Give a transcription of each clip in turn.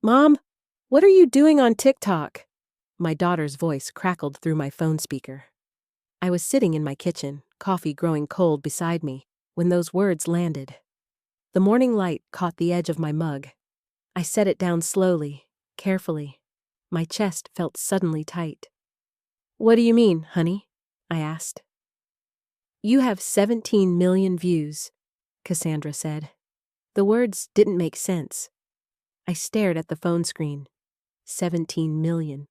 Mom, what are you doing on TikTok? My daughter's voice crackled through my phone speaker. I was sitting in my kitchen, coffee growing cold beside me, when those words landed. The morning light caught the edge of my mug. I set it down slowly, carefully. My chest felt suddenly tight. What do you mean, honey? I asked. You have 17 million views, Cassandra said. The words didn't make sense. I stared at the phone screen. 17 million.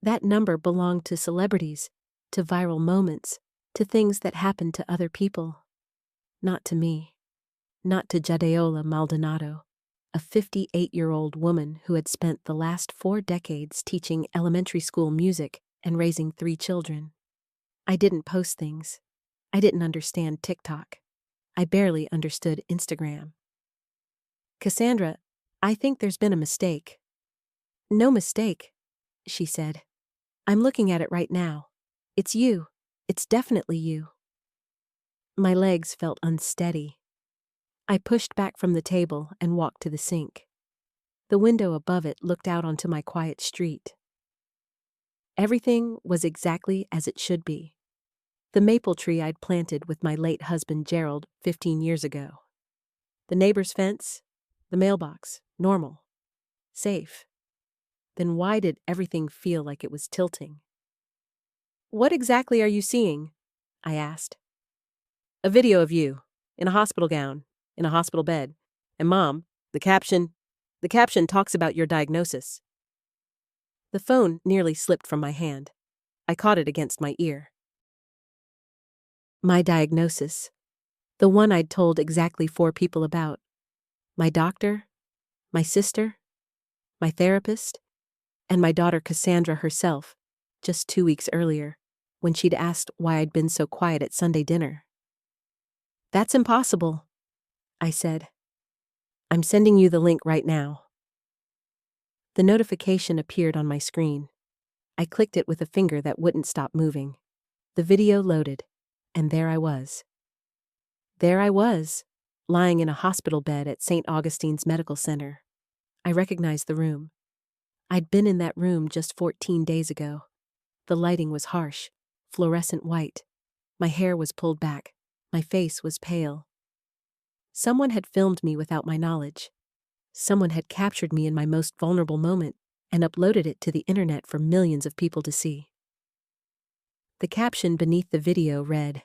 That number belonged to celebrities, to viral moments, to things that happened to other people. Not to me. Not to Jadeola Maldonado, a 58-year-old woman who had spent the last 4 decades teaching elementary school music and raising 3 children. I didn't post things. I didn't understand TikTok. I barely understood Instagram. Cassandra, I think there's been a mistake. No mistake, she said. I'm looking at it right now. It's you. It's definitely you. My legs felt unsteady. I pushed back from the table and walked to the sink. The window above it looked out onto my quiet street. Everything was exactly as it should be. The maple tree I'd planted with my late husband Gerald 15 years ago. The neighbor's fence, the mailbox, normal, safe. Then why did everything feel like it was tilting? What exactly are you seeing? I asked. A video of you, in a hospital gown, in a hospital bed. And Mom, the caption talks about your diagnosis. The phone nearly slipped from my hand. I caught it against my ear. My diagnosis. The one I'd told exactly 4 people about. My doctor, my sister, my therapist, and my daughter Cassandra herself, just 2 weeks earlier, when she'd asked why I'd been so quiet at Sunday dinner. That's impossible, I said. I'm sending you the link right now. The notification appeared on my screen. I clicked it with a finger that wouldn't stop moving. The video loaded, and there I was. There I was, lying in a hospital bed at St. Augustine's Medical Center. I recognized the room. I'd been in that room just 14 days ago. The lighting was harsh, fluorescent white. My hair was pulled back. My face was pale. Someone had filmed me without my knowledge. Someone had captured me in my most vulnerable moment and uploaded it to the internet for millions of people to see. The caption beneath the video read,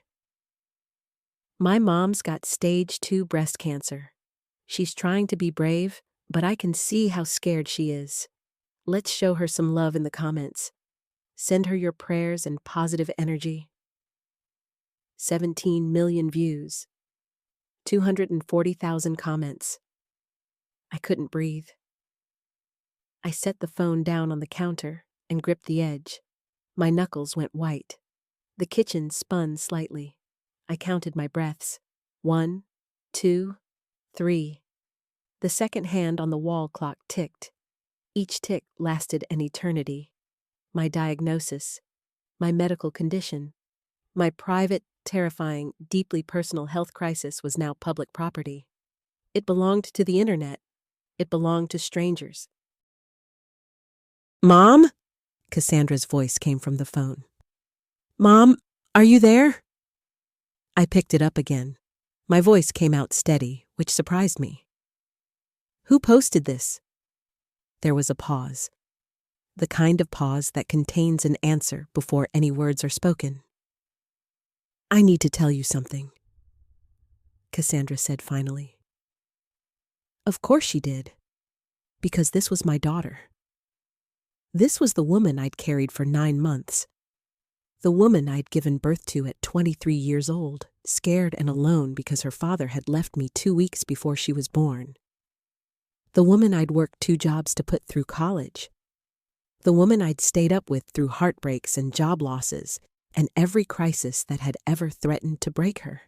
"My mom's got stage 2 breast cancer. She's trying to be brave, but I can see how scared she is. Let's show her some love in the comments. Send her your prayers and positive energy." 17 million views. 240,000 comments. I couldn't breathe. I set the phone down on the counter and gripped the edge. My knuckles went white. The kitchen spun slightly. I counted my breaths. 1, 2, 3. The second hand on the wall clock ticked. Each tick lasted an eternity. My diagnosis, my medical condition, my private, terrifying, deeply personal health crisis was now public property. It belonged to the internet. It belonged to strangers. "Mom?" Cassandra's voice came from the phone. "Mom, are you there?" I picked it up again. My voice came out steady, which surprised me. "Who posted this?" There was a pause. The kind of pause that contains an answer before any words are spoken. "I need to tell you something," Cassandra said finally. Of course she did. Because this was my daughter. This was the woman I'd carried for 9 months. The woman I'd given birth to at 23 years old, scared and alone because her father had left me 2 weeks before she was born. The woman I'd worked 2 jobs to put through college. The woman I'd stayed up with through heartbreaks and job losses and every crisis that had ever threatened to break her.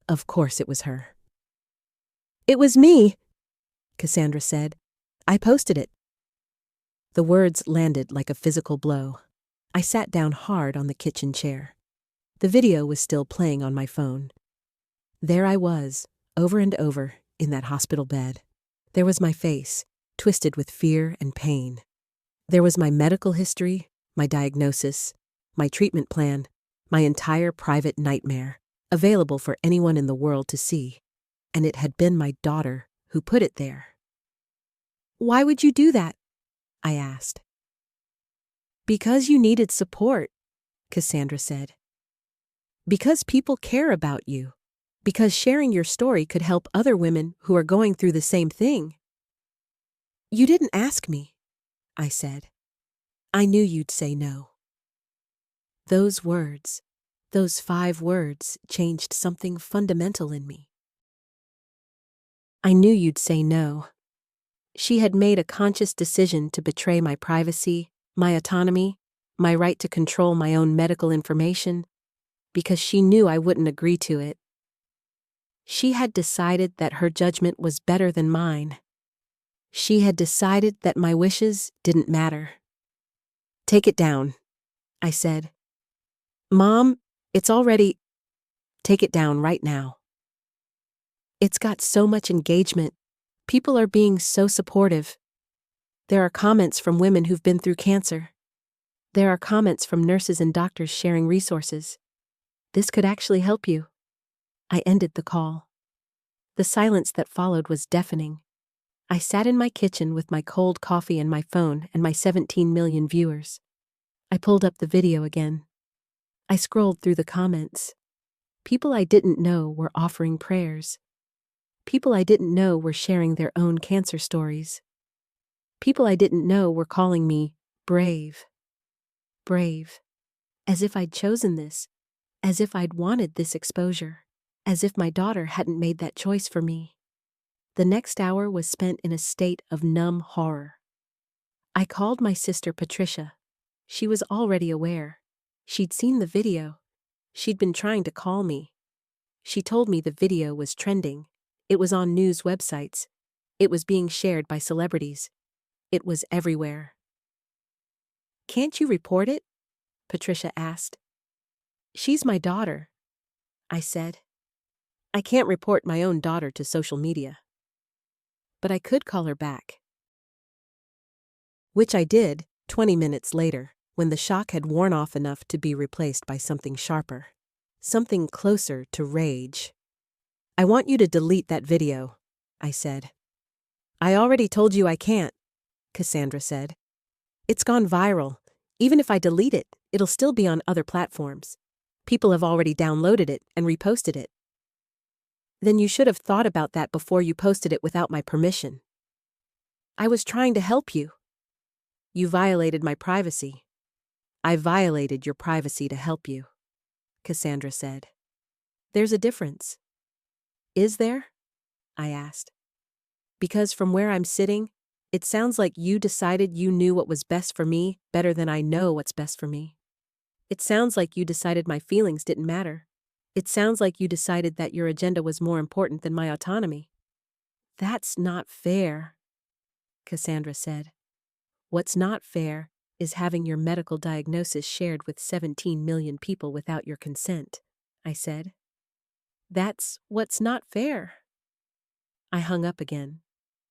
Of course it was her. "It was me," Cassandra said. "I posted it." The words landed like a physical blow. I sat down hard on the kitchen chair. The video was still playing on my phone. There I was, over and over, in that hospital bed. There was my face, twisted with fear and pain. There was my medical history, my diagnosis, my treatment plan, my entire private nightmare, available for anyone in the world to see. And it had been my daughter who put it there. "Why would you do that?" I asked. "Because you needed support," Cassandra said. "Because people care about you. Because sharing your story could help other women who are going through the same thing." "You didn't ask me," I said. "I knew you'd say no." Those words, those 5 words, changed something fundamental in me. I knew you'd say no. She had made a conscious decision to betray my privacy, my autonomy, my right to control my own medical information, because she knew I wouldn't agree to it. She had decided that her judgment was better than mine. She had decided that my wishes didn't matter. "Take it down," I said. "Mom, it's already—" "Take it down right now. It's got so much engagement. People are being so supportive. There are comments from women who've been through cancer. There are comments from nurses and doctors sharing resources. This could actually help you." I ended the call. The silence that followed was deafening. I sat in my kitchen with my cold coffee and my phone and my 17 million viewers. I pulled up the video again. I scrolled through the comments. People I didn't know were offering prayers. People I didn't know were sharing their own cancer stories. People I didn't know were calling me brave. Brave. As if I'd chosen this. As if I'd wanted this exposure. As if my daughter hadn't made that choice for me. The next hour was spent in a state of numb horror. I called my sister Patricia. She was already aware. She'd seen the video. She'd been trying to call me. She told me the video was trending. It was on news websites. It was being shared by celebrities. It was everywhere. "Can't you report it?" Patricia asked. "She's my daughter," I said. I can't report my own daughter to social media. But I could call her back. Which I did, 20 minutes later, when the shock had worn off enough to be replaced by something sharper. Something closer to rage. "I want you to delete that video," I said. "I already told you I can't," Cassandra said. "It's gone viral. Even if I delete it, it'll still be on other platforms. People have already downloaded it and reposted it." "Then you should have thought about that before you posted it without my permission." "I was trying to help you." "You violated my privacy." "I violated your privacy to help you," Cassandra said. "There's a difference." "Is there?" I asked. "Because from where I'm sitting, it sounds like you decided you knew what was best for me better than I know what's best for me. It sounds like you decided my feelings didn't matter. It sounds like you decided that your agenda was more important than my autonomy." "That's not fair," Cassandra said. "What's not fair is having your medical diagnosis shared with 17 million people without your consent," I said. "That's what's not fair." I hung up again.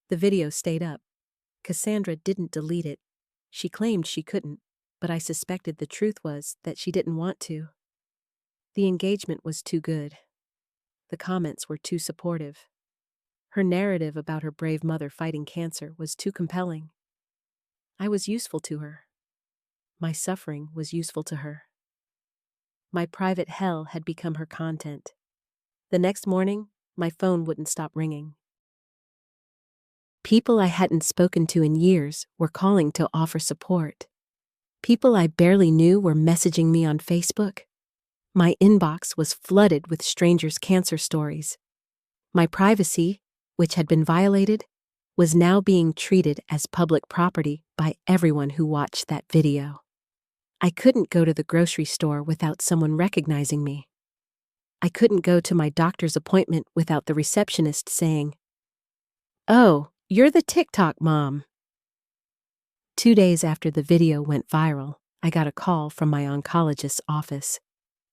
The video stayed up. Cassandra didn't delete it. She claimed she couldn't, but I suspected the truth was that she didn't want to. The engagement was too good. The comments were too supportive. Her narrative about her brave mother fighting cancer was too compelling. I was useful to her. My suffering was useful to her. My private hell had become her content. The next morning, my phone wouldn't stop ringing. People I hadn't spoken to in years were calling to offer support. People I barely knew were messaging me on Facebook. My inbox was flooded with strangers' cancer stories. My privacy, which had been violated, was now being treated as public property by everyone who watched that video. I couldn't go to the grocery store without someone recognizing me. I couldn't go to my doctor's appointment without the receptionist saying, "Oh, you're the TikTok mom." 2 days after the video went viral, I got a call from my oncologist's office.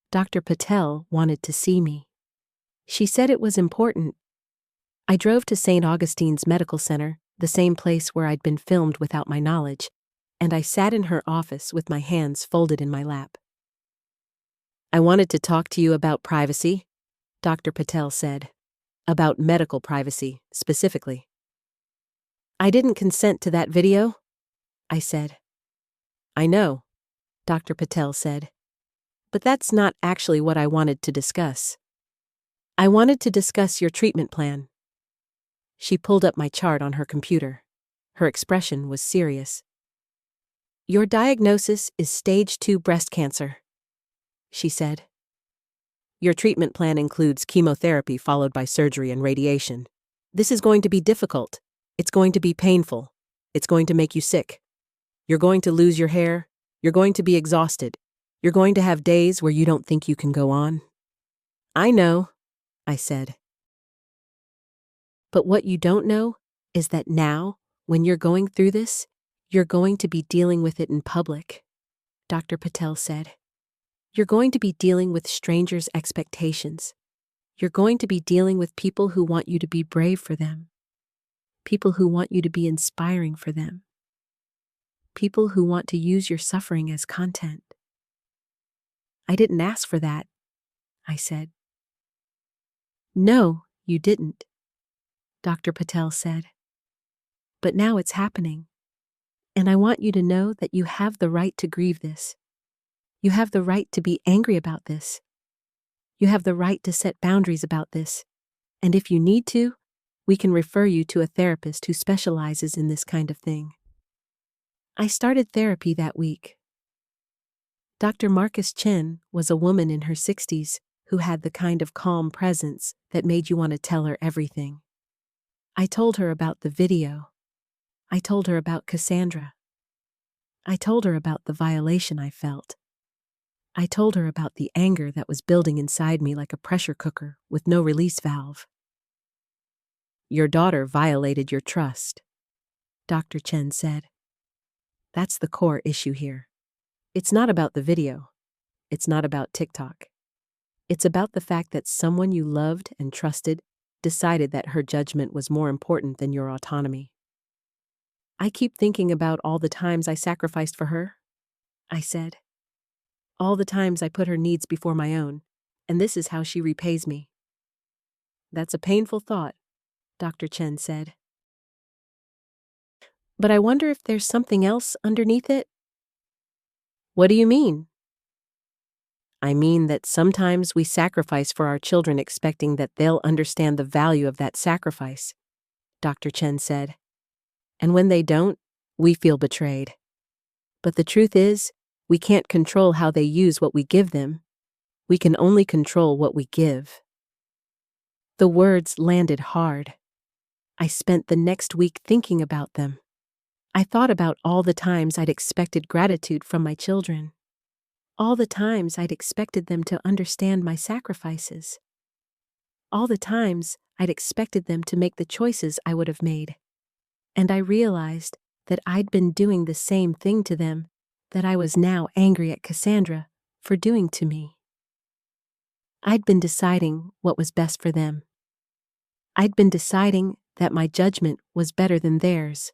Dr. Patel wanted to see me. She said it was important. I drove to St. Augustine's Medical Center, the same place where I'd been filmed without my knowledge, and I sat in her office with my hands folded in my lap. "I wanted to talk to you about privacy," Dr. Patel said. "About medical privacy, specifically." "I didn't consent to that video," I said. "I know," Dr. Patel said. "But that's not actually what I wanted to discuss. I wanted to discuss your treatment plan." She pulled up my chart on her computer. Her expression was serious. "Your diagnosis is stage 2 breast cancer," she said. "Your treatment plan includes chemotherapy followed by surgery and radiation. This is going to be difficult. It's going to be painful. It's going to make you sick. You're going to lose your hair. You're going to be exhausted. You're going to have days where you don't think you can go on." "I know," I said. "But what you don't know is that now, when you're going through this, you're going to be dealing with it in public," Dr. Patel said. "You're going to be dealing with strangers' expectations. You're going to be dealing with people who want you to be brave for them. People who want you to be inspiring for them. People who want to use your suffering as content." "I didn't ask for that," I said. "No, you didn't," Dr. Patel said. "But now it's happening. And I want you to know that you have the right to grieve this. You have the right to be angry about this. You have the right to set boundaries about this. And if you need to, we can refer you to a therapist who specializes in this kind of thing." I started therapy that week. Dr. Marcus Chen was a woman in her 60s who had the kind of calm presence that made you want to tell her everything. I told her about the video. I told her about Cassandra. I told her about the violation I felt. I told her about the anger that was building inside me like a pressure cooker with no release valve. "Your daughter violated your trust," Dr. Chen said. "That's the core issue here. It's not about the video. It's not about TikTok. It's about the fact that someone you loved and trusted decided that her judgment was more important than your autonomy." "I keep thinking about all the times I sacrificed for her," I said. "All the times I put her needs before my own, and this is how she repays me." "That's a painful thought," Dr. Chen said. "But I wonder if there's something else underneath it." "What do you mean?" "I mean that sometimes we sacrifice for our children expecting that they'll understand the value of that sacrifice," Dr. Chen said. "And when they don't, we feel betrayed. But the truth is, we can't control how they use what we give them. We can only control what we give." The words landed hard. I spent the next week thinking about them. I thought about all the times I'd expected gratitude from my children. All the times I'd expected them to understand my sacrifices. All the times I'd expected them to make the choices I would have made. And I realized that I'd been doing the same thing to them that I was now angry at Cassandra for doing to me. I'd been deciding what was best for them. I'd been deciding that my judgment was better than theirs.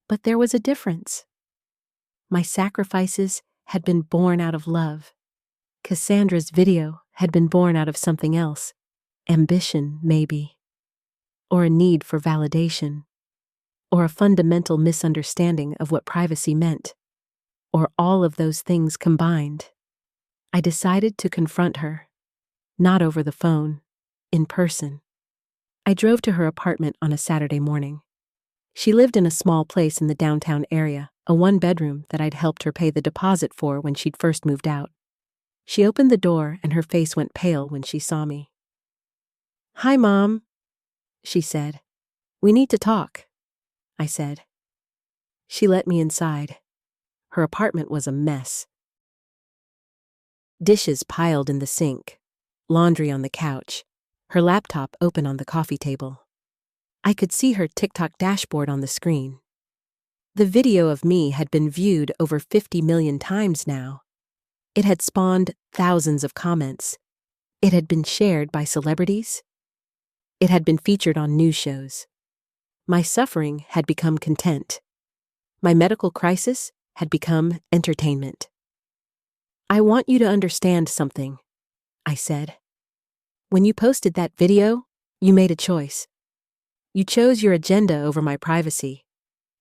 But there was a difference. My sacrifices had been born out of love. Cassandra's video had been born out of something else. Ambition, maybe. Or a need for validation. Or a fundamental misunderstanding of what privacy meant. Or all of those things combined. I decided to confront her. Not over the phone. In person. I drove to her apartment on a Saturday morning. She lived in a small place in the downtown area, a one-bedroom that I'd helped her pay the deposit for when she'd first moved out. She opened the door and her face went pale when she saw me. "Hi, Mom," she said. "We need to talk," I said. She let me inside. Her apartment was a mess. Dishes piled in the sink, laundry on the couch, her laptop open on the coffee table. I could see her TikTok dashboard on the screen. The video of me had been viewed over 50 million times now. It had spawned thousands of comments. It had been shared by celebrities. It had been featured on news shows. My suffering had become content. My medical crisis had become entertainment. I want you to understand something, I said. When you posted that video, you made a choice. You chose your agenda over my privacy.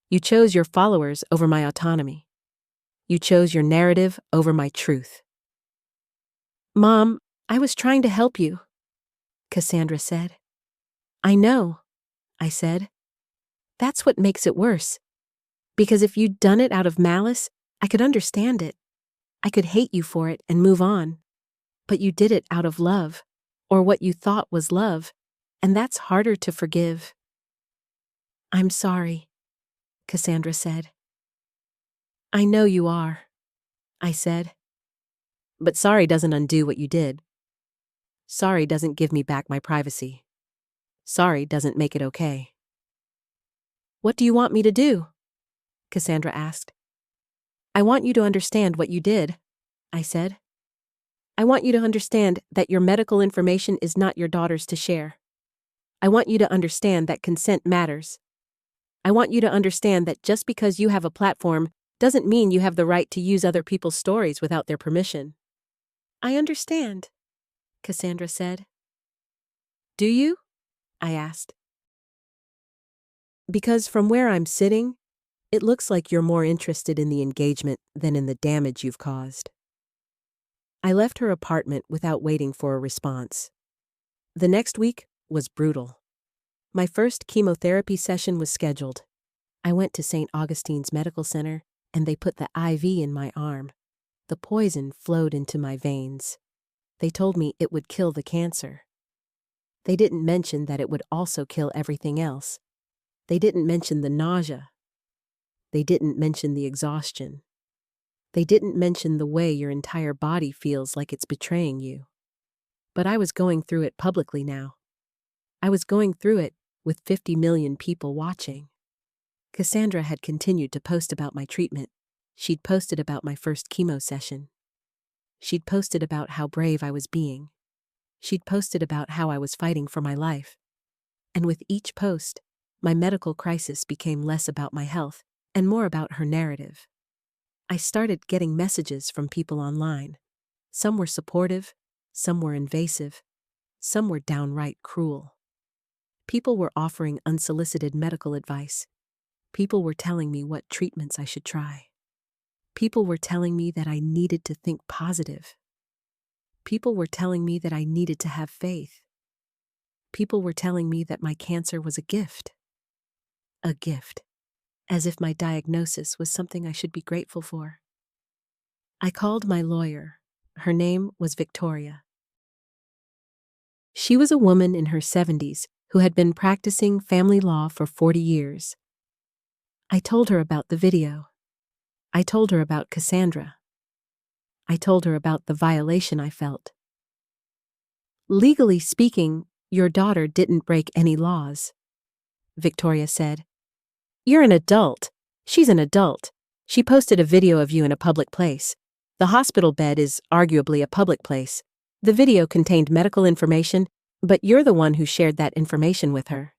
You chose your followers over my autonomy. You chose your narrative over my truth. Mom, I was trying to help you, Cassandra said. I know, I said. That's what makes it worse. Because if you'd done it out of malice, I could understand it. I could hate you for it and move on. But you did it out of love, or what you thought was love, and that's harder to forgive. I'm sorry, Cassandra said. I know you are, I said. But sorry doesn't undo what you did. Sorry doesn't give me back my privacy. Sorry doesn't make it okay. What do you want me to do? Cassandra asked. I want you to understand what you did, I said. I want you to understand that your medical information is not your daughter's to share. I want you to understand that consent matters. I want you to understand that just because you have a platform doesn't mean you have the right to use other people's stories without their permission. I understand, Cassandra said. Do you? I asked. Because from where I'm sitting, it looks like you're more interested in the engagement than in the damage you've caused. I left her apartment without waiting for a response. The next week was brutal. My first chemotherapy session was scheduled. I went to St. Augustine's Medical Center, and they put the IV in my arm. The poison flowed into my veins. They told me it would kill the cancer. They didn't mention that it would also kill everything else. They didn't mention the nausea. They didn't mention the exhaustion. They didn't mention the way your entire body feels like it's betraying you. But I was going through it publicly now. I was going through it with 50 million people watching. Cassandra had continued to post about my treatment. She'd posted about my first chemo session. She'd posted about how brave I was being. She'd posted about how I was fighting for my life. And with each post, my medical crisis became less about my health and more about her narrative. I started getting messages from people online. Some were supportive, some were invasive, some were downright cruel. People were offering unsolicited medical advice. People were telling me what treatments I should try. People were telling me that I needed to think positive. People were telling me that I needed to have faith. People were telling me that my cancer was a gift. A gift. As if my diagnosis was something I should be grateful for. I called my lawyer. Her name was Victoria. She was a woman in her 70s who had been practicing family law for 40 years. I told her about the video. I told her about Cassandra. I told her about the violation I felt. Legally speaking, your daughter didn't break any laws, Victoria said. You're an adult. She's an adult. She posted a video of you in a public place. The hospital bed is arguably a public place. The video contained medical information, but you're the one who shared that information with her.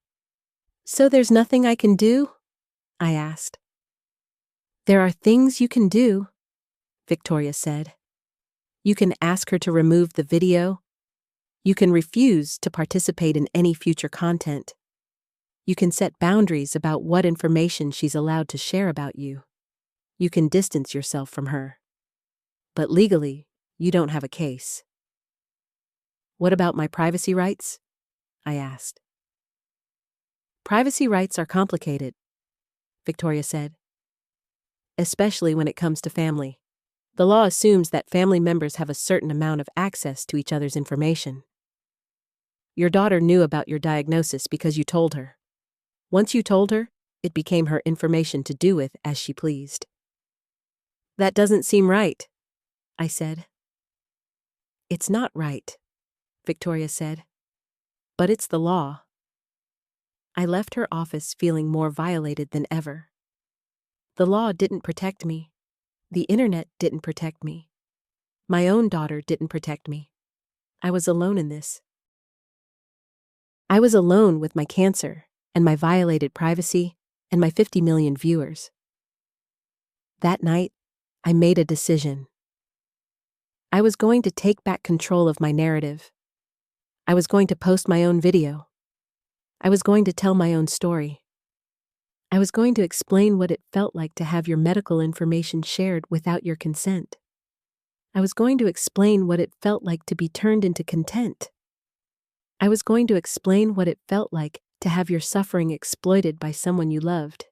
So there's nothing I can do? I asked. There are things you can do, Victoria said. You can ask her to remove the video. You can refuse to participate in any future content. You can set boundaries about what information she's allowed to share about you. You can distance yourself from her. But legally, you don't have a case. What about my privacy rights? I asked. Privacy rights are complicated, Victoria said. Especially when it comes to family. The law assumes that family members have a certain amount of access to each other's information. Your daughter knew about your diagnosis because you told her. Once you told her, it became her information to do with as she pleased. That doesn't seem right, I said. It's not right, Victoria said. But it's the law. I left her office feeling more violated than ever. The law didn't protect me. The internet didn't protect me. My own daughter didn't protect me. I was alone in this. I was alone with my cancer, and my violated privacy, and my 50 million viewers. That night, I made a decision. I was going to take back control of my narrative. I was going to post my own video. I was going to tell my own story. I was going to explain what it felt like to have your medical information shared without your consent. I was going to explain what it felt like to be turned into content. I was going to explain what it felt like to have your suffering exploited by someone you loved.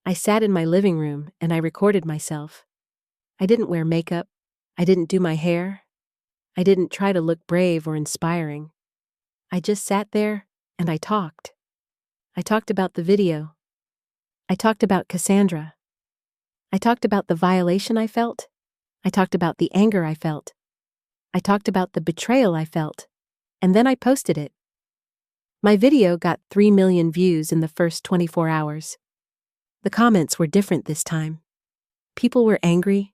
I sat in my living room and I recorded myself. I didn't wear makeup. I didn't do my hair. I didn't try to look brave or inspiring. I just sat there and I talked. I talked about the video. I talked about Cassandra. I talked about the violation I felt. I talked about the anger I felt. I talked about the betrayal I felt. And then I posted it. My video got 3 million views in the first 24 hours. The comments were different this time. People were angry.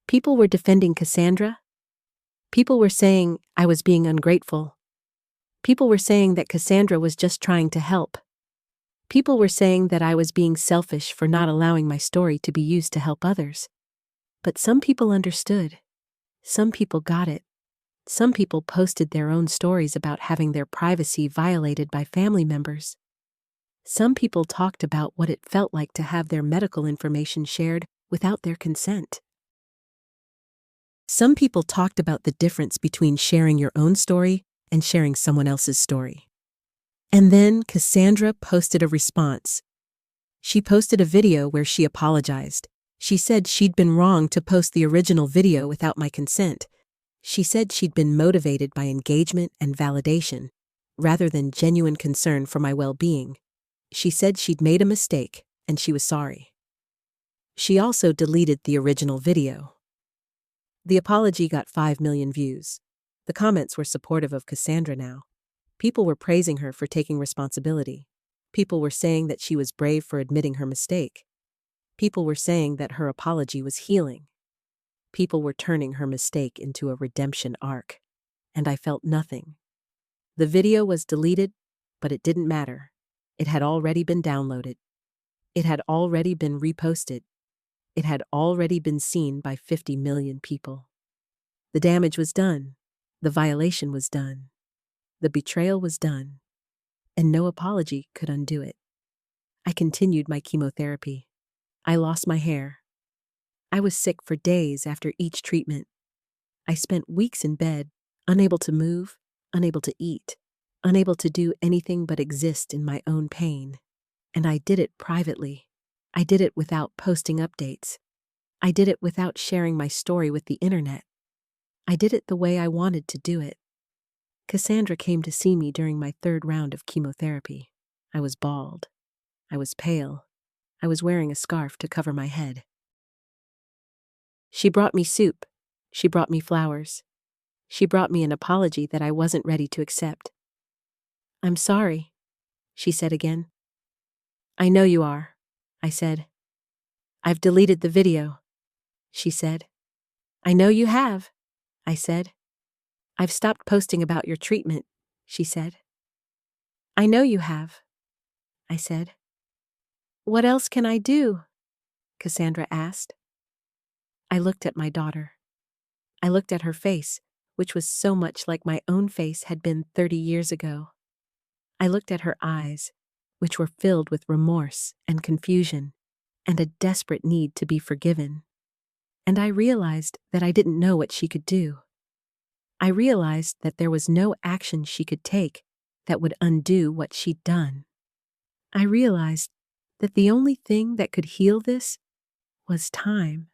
People were defending Cassandra. People were saying I was being ungrateful. People were saying that Cassandra was just trying to help. People were saying that I was being selfish for not allowing my story to be used to help others. But some people understood. Some people got it. Some people posted their own stories about having their privacy violated by family members. Some people talked about what it felt like to have their medical information shared without their consent. Some people talked about the difference between sharing your own story and sharing someone else's story. And then Cassandra posted a response. She posted a video where she apologized. She said she'd been wrong to post the original video without my consent. She said she'd been motivated by engagement and validation, rather than genuine concern for my well-being. She said she'd made a mistake and she was sorry. She also deleted the original video. The apology got 5 million views. The comments were supportive of Cassandra now. People were praising her for taking responsibility. People were saying that she was brave for admitting her mistake. People were saying that her apology was healing. People were turning her mistake into a redemption arc. And I felt nothing. The video was deleted, but it didn't matter. It had already been downloaded. It had already been reposted. It had already been seen by 50 million people. The damage was done. The violation was done. The betrayal was done. And no apology could undo it. I continued my chemotherapy. I lost my hair. I was sick for days after each treatment. I spent weeks in bed, unable to move, unable to eat, unable to do anything but exist in my own pain. And I did it privately. I did it without posting updates. I did it without sharing my story with the internet. I did it the way I wanted to do it. Cassandra came to see me during my 3rd round of chemotherapy. I was bald. I was pale. I was wearing a scarf to cover my head. She brought me soup. She brought me flowers. She brought me an apology that I wasn't ready to accept. "I'm sorry," she said again. "I know you are," I said. "I've deleted the video," she said. "I know you have," I said. "I've stopped posting about your treatment," she said. "I know you have," I said. "What else can I do?" Cassandra asked. I looked at my daughter. I looked at her face, which was so much like my own face had been 30 years ago. I looked at her eyes, which were filled with remorse and confusion, and a desperate need to be forgiven. And I realized that I didn't know what she could do. I realized that there was no action she could take that would undo what she'd done. I realized that the only thing that could heal this was time.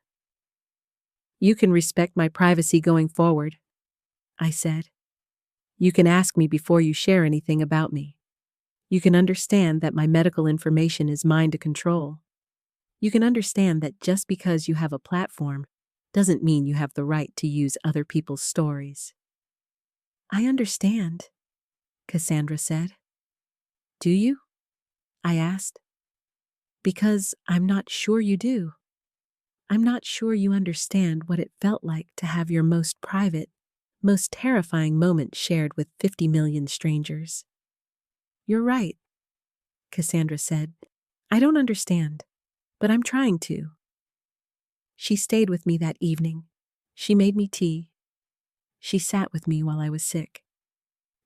"You can respect my privacy going forward," I said. "You can ask me before you share anything about me. You can understand that my medical information is mine to control. You can understand that just because you have a platform doesn't mean you have the right to use other people's stories." "I understand," Cassandra said. "Do you?" I asked. "Because I'm not sure you do. I'm not sure you understand what it felt like to have your most private, most terrifying moment shared with 50 million strangers." "You're right," Cassandra said. I don't understand, but I'm trying to. She stayed with me that evening. She made me tea. She sat with me while I was sick.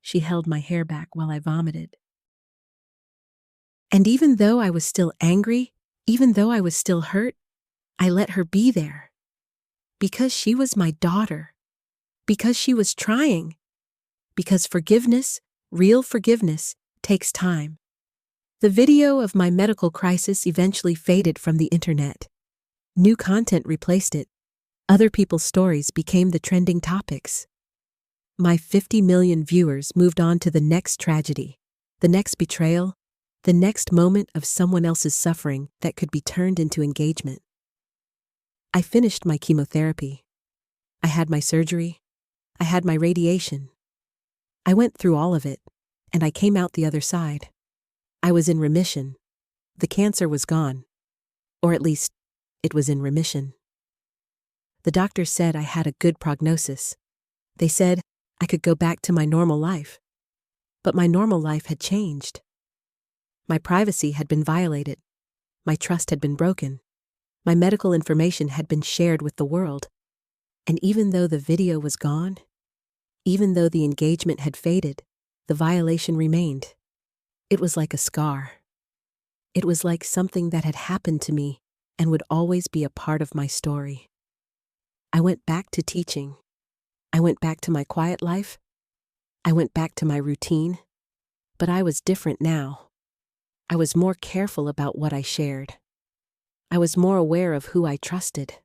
She held my hair back while I vomited. And even though I was still angry, even though I was still hurt, I let her be there. Because she was my daughter. Because she was trying. Because forgiveness, real forgiveness, takes time. The video of my medical crisis eventually faded from the internet. New content replaced it. Other people's stories became the trending topics. My 50 million viewers moved on to the next tragedy, the next betrayal, the next moment of someone else's suffering that could be turned into engagement. I finished my chemotherapy. I had my surgery. I had my radiation. I went through all of it, and I came out the other side. I was in remission. The cancer was gone. Or at least, it was in remission. The doctors said I had a good prognosis. They said I could go back to my normal life. But my normal life had changed. My privacy had been violated. My trust had been broken. My medical information had been shared with the world. And even though the video was gone, even though the engagement had faded, the violation remained. It was like a scar. It was like something that had happened to me and would always be a part of my story. I went back to teaching. I went back to my quiet life. I went back to my routine. But I was different now. I was more careful about what I shared. I was more aware of who I trusted.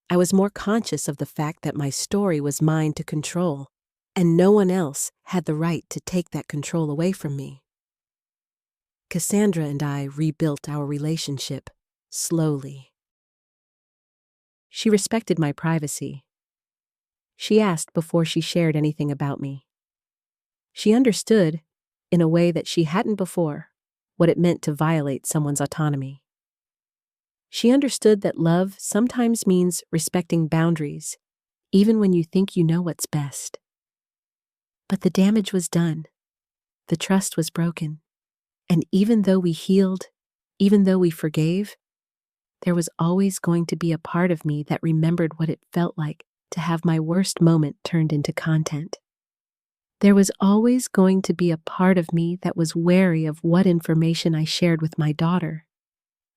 I was more conscious of the fact that my story was mine to control, and no one else had the right to take that control away from me. Cassandra and I rebuilt our relationship slowly. She respected my privacy. She asked before she shared anything about me. She understood, in a way that she hadn't before, what it meant to violate someone's autonomy. She understood that love sometimes means respecting boundaries, even when you think you know what's best. But the damage was done. The trust was broken. And even though we healed, even though we forgave, there was always going to be a part of me that remembered what it felt like to have my worst moment turned into content. There was always going to be a part of me that was wary of what information I shared with my daughter.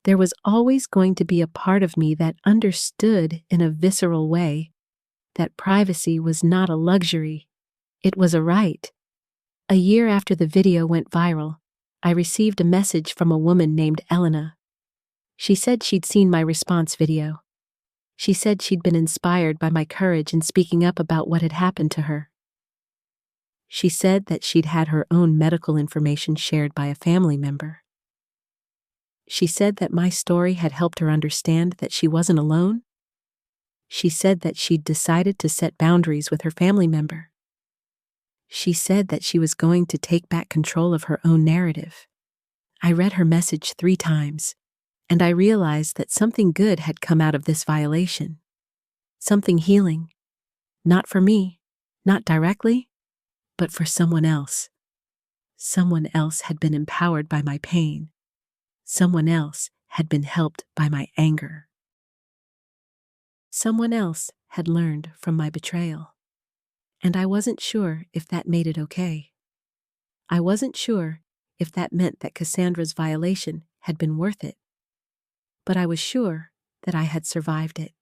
There was always going to be a part of me that understood in a visceral way that privacy was not a luxury, it was a right. A year after the video went viral, I received a message from a woman named Elena. She said she'd seen my response video. She said she'd been inspired by my courage in speaking up about what had happened to her. She said that she'd had her own medical information shared by a family member. She said that my story had helped her understand that she wasn't alone. She said that she'd decided to set boundaries with her family member. She said that she was going to take back control of her own narrative. I read her message 3 times, and I realized that something good had come out of this violation. Something healing. Not for me, not directly, but for someone else. Someone else had been empowered by my pain. Someone else had been helped by my anger. Someone else had learned from my betrayal. And I wasn't sure if that made it okay. I wasn't sure if that meant that Cassandra's violation had been worth it. But I was sure that I had survived it.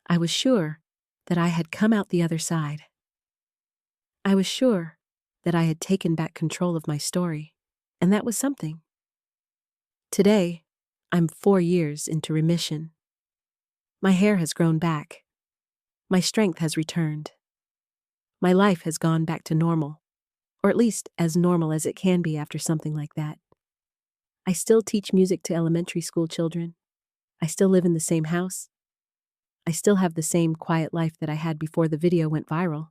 I was sure that I had come out the other side. I was sure that I had taken back control of my story, and that was something. Today, I'm 4 years into remission. My hair has grown back. My strength has returned. My life has gone back to normal, or at least as normal as it can be after something like that. I still teach music to elementary school children. I still live in the same house. I still have the same quiet life that I had before the video went viral.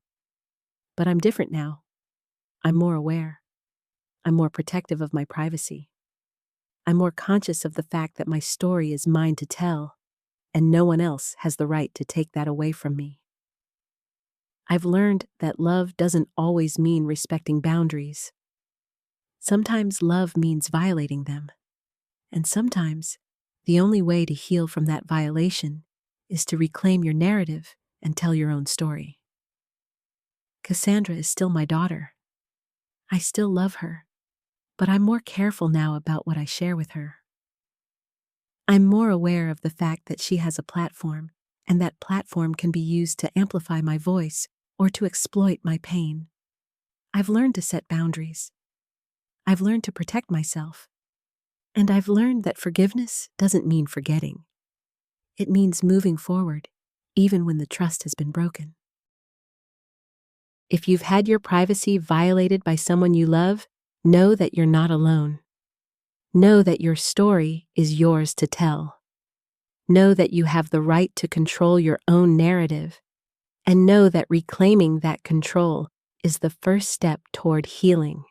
But I'm different now. I'm more aware. I'm more protective of my privacy. I'm more conscious of the fact that my story is mine to tell, and no one else has the right to take that away from me. I've learned that love doesn't always mean respecting boundaries. Sometimes love means violating them, and sometimes the only way to heal from that violation is to reclaim your narrative and tell your own story. Cassandra is still my daughter. I still love her, but I'm more careful now about what I share with her. I'm more aware of the fact that she has a platform, and that platform can be used to amplify my voice or to exploit my pain. I've learned to set boundaries. I've learned to protect myself. And I've learned that forgiveness doesn't mean forgetting. It means moving forward, even when the trust has been broken. If you've had your privacy violated by someone you love, know that you're not alone. Know that your story is yours to tell. Know that you have the right to control your own narrative, and know that reclaiming that control is the first step toward healing.